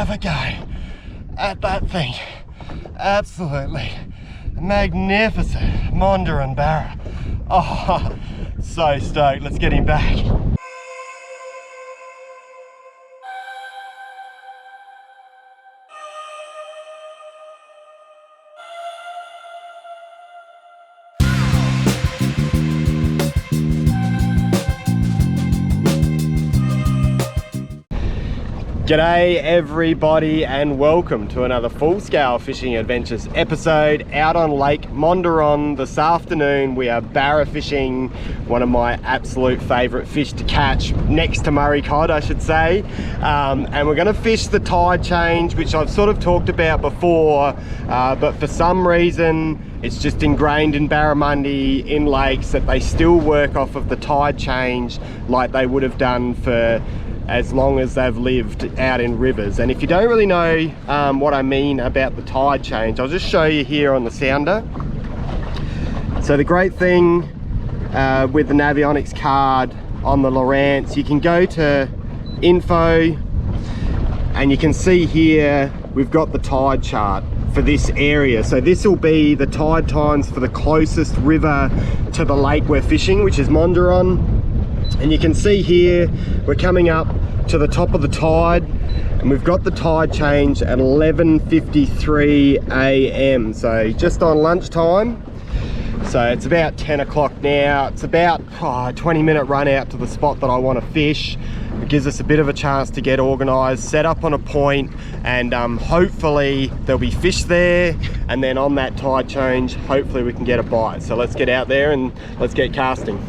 have a go at that thing. Absolutely magnificent Monduran Barra. Oh, so stoked. Let's get him back. G'day everybody and welcome to another full-scale fishing adventures episode out on Lake Monduran. This afternoon we are barra fishing, one of my absolute favourite fish to catch, next to Murray cod I should say, and we're going to fish the tide change, which I've sort of talked about before, but for some reason it's just ingrained in Barramundi in lakes that they still work off of the tide change like they would have done for as long as they've lived out in rivers. And if you don't really know what I mean about the tide change, I'll just show you here on the sounder. So the great thing with the Navionics card on the Lowrance, you can go to info and you can see here we've got the tide chart for this area. So this will be the tide times for the closest river to the lake we're fishing, which is Monduran. And you can see here we're coming up to the top of the tide and we've got the tide change at 11:53 a.m. so just on lunchtime. So it's about 10 o'clock now. It's about a 20-minute run out to the spot that I want to fish. It gives us a bit of a chance to get organised, set up on a point, and hopefully there'll be fish there, and then on that tide change hopefully we can get a bite. So let's get out there and let's get casting.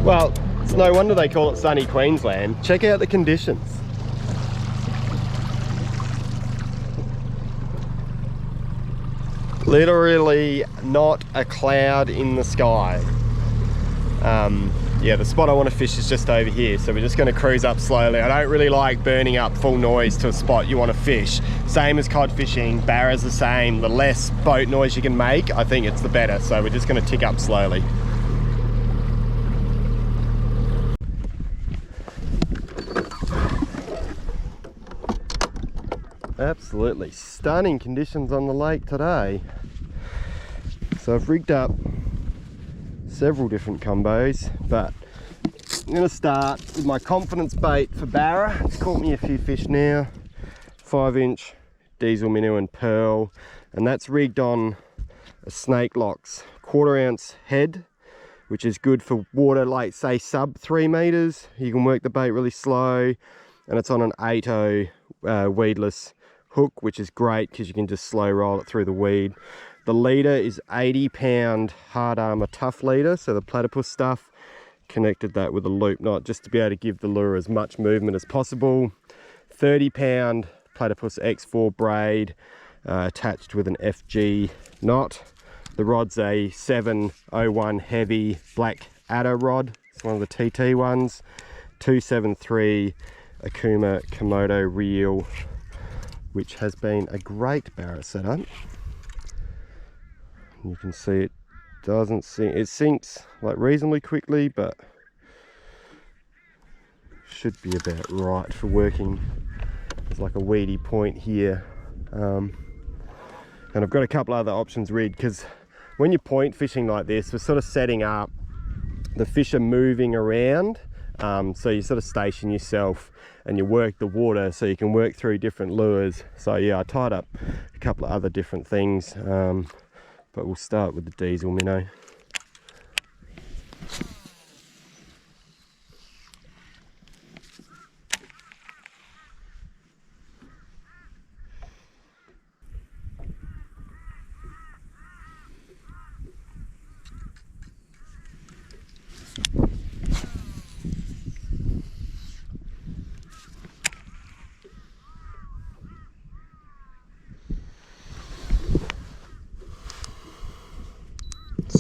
Well, it's no wonder they call it sunny Queensland. Check out the conditions. Literally not a cloud in the sky. Yeah, the spot I want to fish is just over here, so we're just going to cruise up slowly. I don't really like burning up full noise to a spot you want to fish. Same as cod fishing, barra's the same. The less boat noise you can make, I think it's the better. So we're just going to tick up slowly. Absolutely stunning conditions on the lake today. So I've rigged up several different combos, but I'm going to start with my confidence bait for barra. It's caught me a few fish now. 5-inch diesel minnow and pearl, and that's rigged on a Snake Locks 1/4 ounce head, which is good for water like say sub 3 meters. You can work the bait really slow, and it's on an 8/0 weedless hook, which is great because you can just slow roll it through the weed. The leader is 80-pound hard armor tough leader, so the platypus stuff. Connected that with a loop knot just to be able to give the lure as much movement as possible. 30-pound platypus X4 braid attached with an FG knot. The rod's a 701 heavy black adder rod. It's one of the TT ones. 273 Akuma Komodo reel, which has been a great barra setup. You can see it doesn't sink. It sinks like reasonably quickly, but should be about right for working. There's like a weedy point here, and I've got a couple other options rigged, because when you're point fishing like this, we're sort of setting up, the fish are moving around, so you sort of station yourself and you work the water so you can work through different lures. So yeah, I tied up a couple of other different things, but we'll start with the diesel minnow.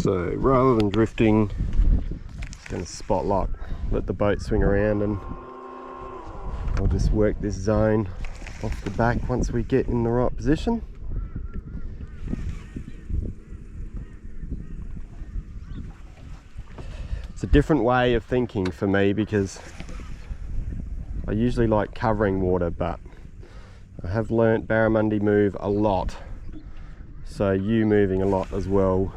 So rather than drifting, just going to spot lock, let the boat swing around, and I'll just work this zone off the back once we get in the right position. It's a different way of thinking for me because I usually like covering water, but I have learnt barramundi move a lot, so you moving a lot as well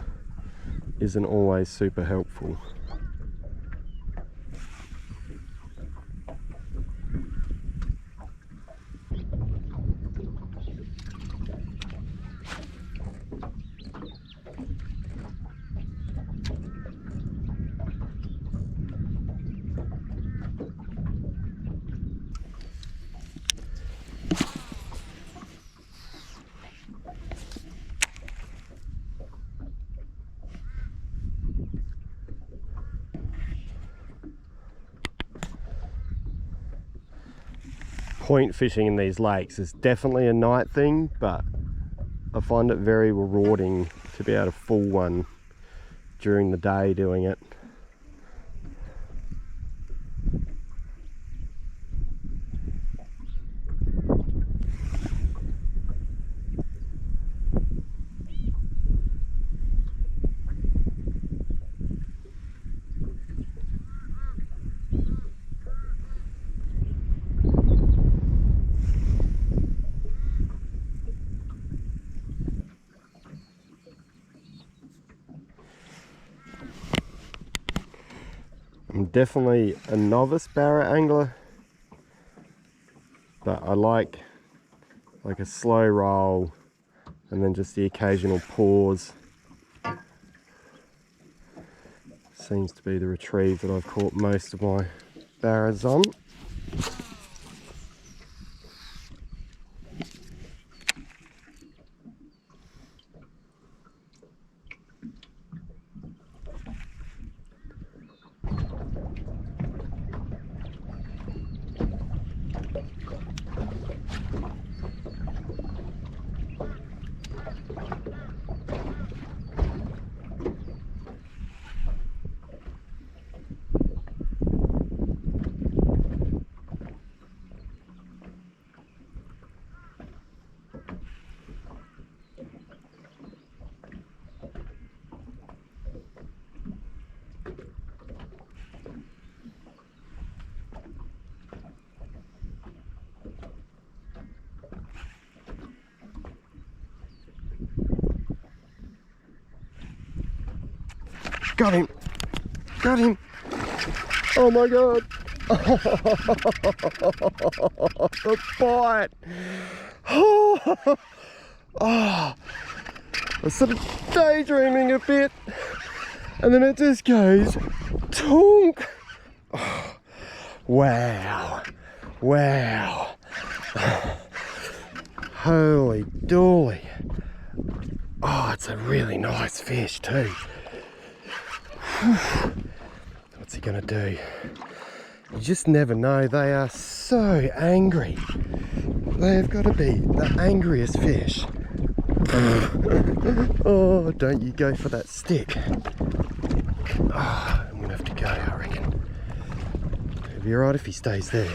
isn't always super helpful. Point fishing in these lakes is definitely a night thing, but I find it very rewarding to be able to fool one during the day doing it. I'm definitely a novice barra angler, but I like a slow roll and then just the occasional pause. Seems to be the retrieve that I've caught most of my barras on. Got him! Got him! Oh my god! The bite! Oh, I was sort of daydreaming a bit, and then it just goes tonk! Oh, wow! Wow! Holy dooly! Oh, it's a really nice fish too. What's he gonna do? You just never know. They are so angry. They have got to be the angriest fish. Oh, don't you go for that stick. Oh, I'm gonna have to go, I reckon. It'll be alright if he stays there.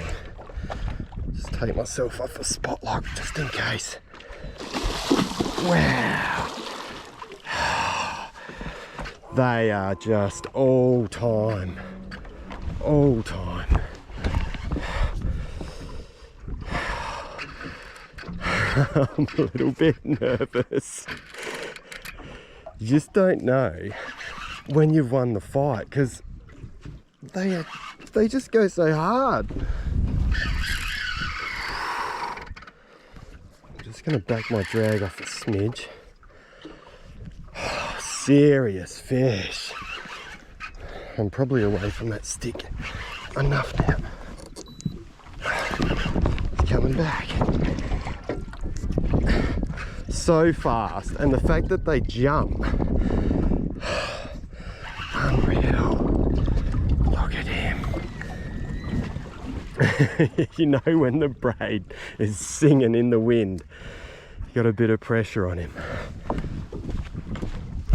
Just take myself off the spot lock just in case. Wow. They are just all time. All time. I'm a little bit nervous. You just don't know when you've won the fight because they just go so hard. I'm just going to back my drag off a smidge. Serious fish. I'm probably away from that stick enough now. It's coming back. So fast, and the fact that they jump. Unreal. Look at him. You know when the braid is singing in the wind, you got a bit of pressure on him.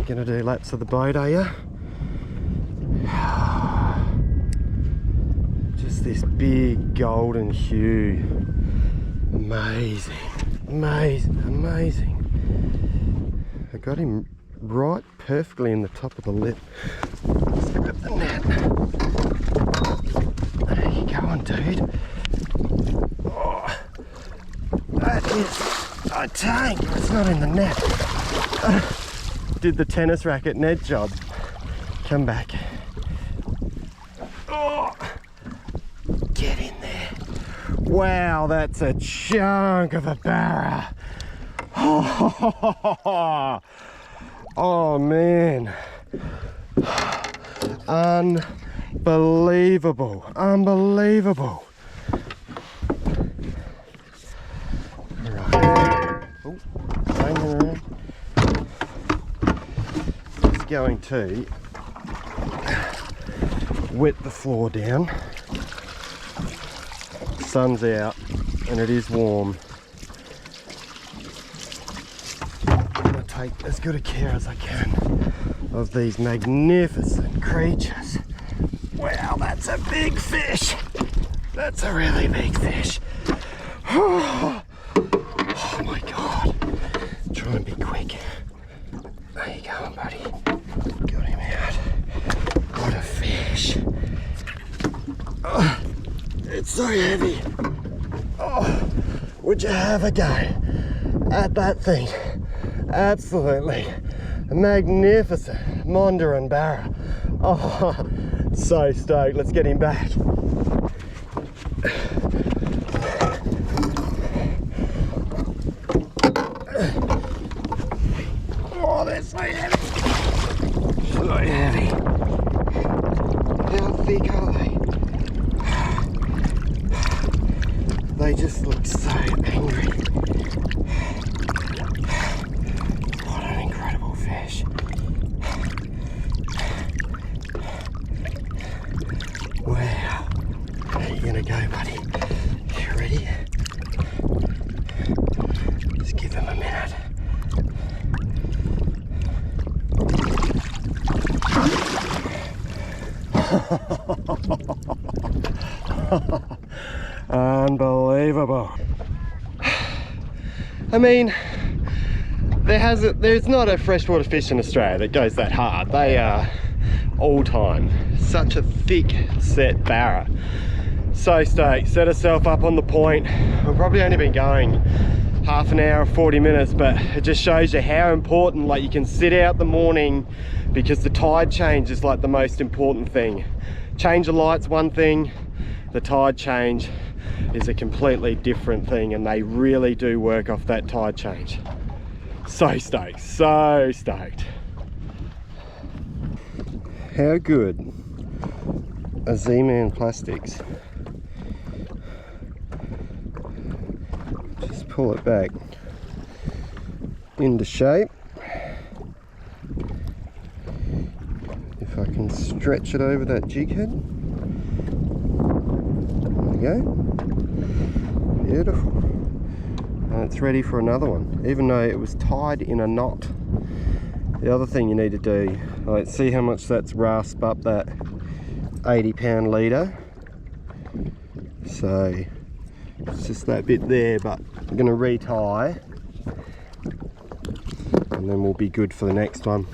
gonna do laps of the boat, are you? Just this big golden hue. Amazing, amazing, amazing. I got him right perfectly in the top of the lip. Let's grab the net. There you go on, dude. Oh, that is a tank. It's not in the net. Did the tennis racket net job. Come back. Oh, get in there. Wow, that's a chunk of a barra. Oh man. Unbelievable. Unbelievable. Right. Oh, hanging around. Just going to wet the floor down. Sun's out and it is warm. I'm going to take as good a care as I can of these magnificent creatures. Wow, that's a big fish. That's a really big fish. Oh my God. Try and be quick. There you go, buddy. Got him out. What a fish. Oh, it's so heavy. Oh, would you have a go at that thing? Absolutely magnificent Monduran barra. Oh, so stoked. Let's get him back. Oh, they're so heavy. So heavy. How thick are they? They just look so angry. What an incredible fish. Wow. How are you gonna go, buddy? You ready? Just give him a minute. Unbelievable. I mean, there's not a freshwater fish in Australia that goes that hard. They are all time. Such a thick set barra. So stoked. Set herself up on the point. We've probably only been going half an hour, 40 minutes, but it just shows you how important, like, you can sit out the morning because the tide change is like the most important thing. Change the lights, one thing. The tide change is a completely different thing, and they really do work off that tide change. So stoked, so stoked. How good are Z-Man plastics? Just pull it back into shape. If I can stretch it over that jig head. There we go. Beautiful. And it's ready for another one, even though it was tied in a knot. The other thing you need to do, like, see how much that's rasped up that 80-pound leader. So it's just that bit there, but I'm going to retie and then we'll be good for the next one.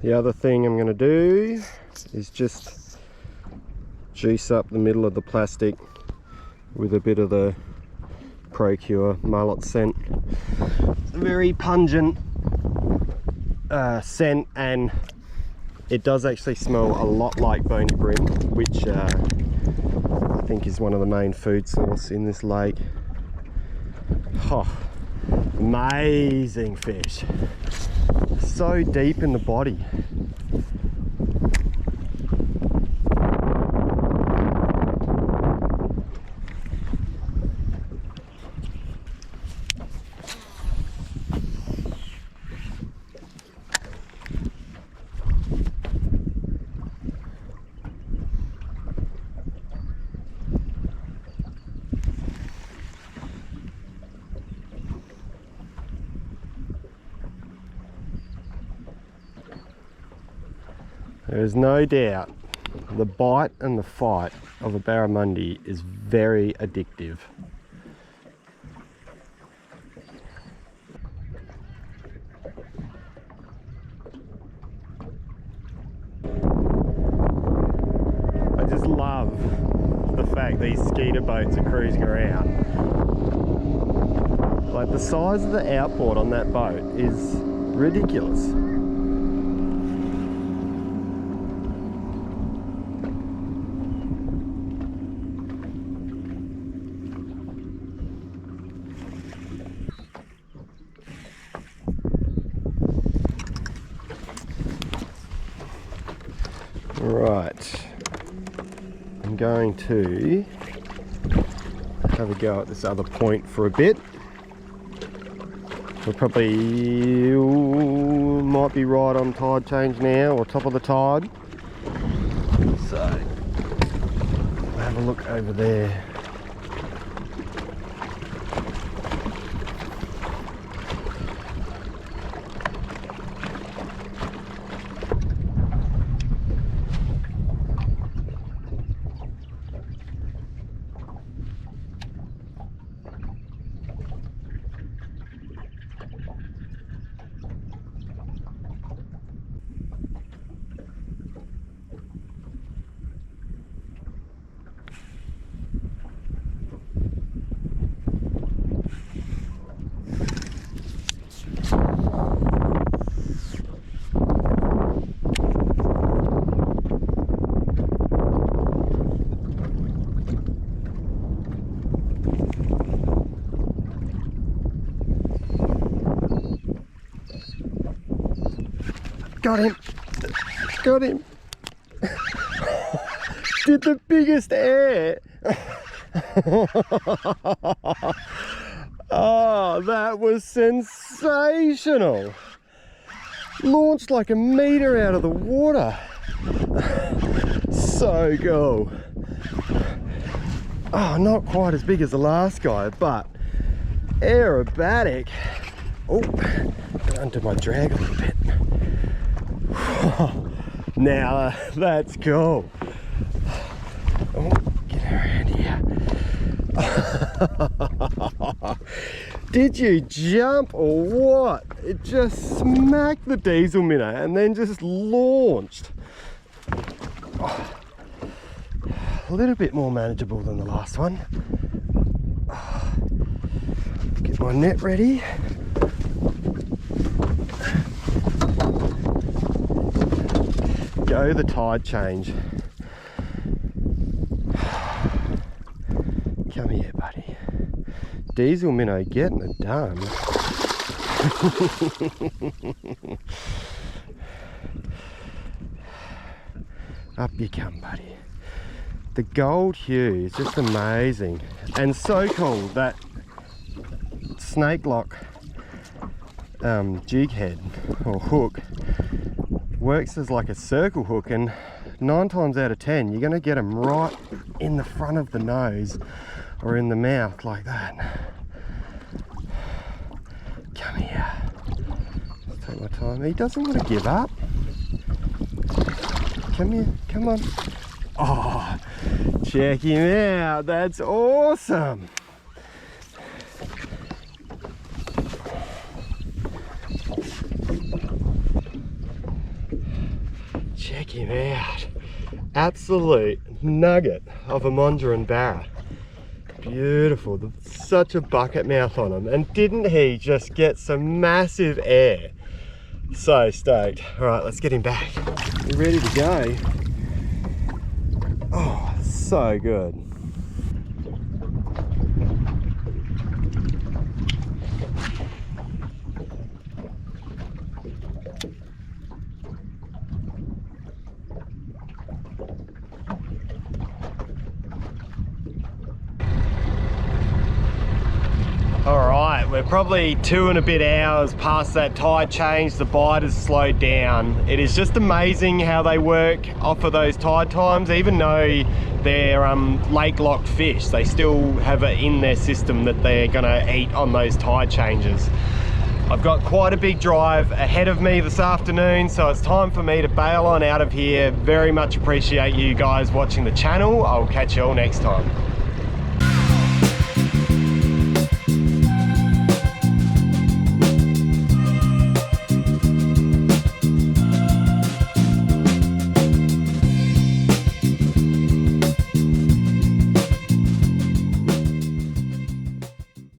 The other thing I'm going to do is just juice up the middle of the plastic with a bit of the Procure mullet scent. It's a very pungent scent, and it does actually smell a lot like bony bream, which I think is one of the main food source in this lake. Oh, amazing fish. So deep in the body. There is no doubt the bite and the fight of a barramundi is very addictive. I just love the fact these skeeter boats are cruising around. Like, the size of the outboard on that boat is ridiculous. Right, I'm going to have a go at this other point for a bit. We're probably might be right on tide change now, or top of the tide. So we'll have a look over there. Got him! Got him! Did the biggest air! Oh, that was sensational! Launched like a meter out of the water. So cool. Oh, not quite as big as the last guy, but aerobatic. Oh, under my drag a little bit. Now that's cool. Oh, get around here. Did you jump or what? It just smacked the diesel minnow and then just launched. Oh, a little bit more manageable than the last one. Oh, get my net ready. Go the tide change. Come here, buddy. Diesel minnow getting it done. Up you come, buddy. The gold hue is just amazing, and so cool. That snake lock jig head or hook works as like a circle hook, and 9 times out of 10 you're going to get them right in the front of the nose or in the mouth like that. Come here. Let's take my time. He doesn't want to give up. Come here, come on. Oh, check him out. That's awesome. Check him out. Absolute nugget of a Monduran barra. Beautiful. Such a bucket mouth on him. And didn't he just get some massive air? So stoked. All right, let's get him back. We're ready to go. Oh, so good. Alright, we're probably 2 and a bit hours past that tide change. The bite has slowed down. It is just amazing how they work off of those tide times. Even though they're lake locked fish, they still have it in their system that they're gonna eat on those tide changes. I've got quite a big drive ahead of me this afternoon, so it's time for me to bail on out of here. Very much appreciate you guys watching the channel. I'll catch you all next time.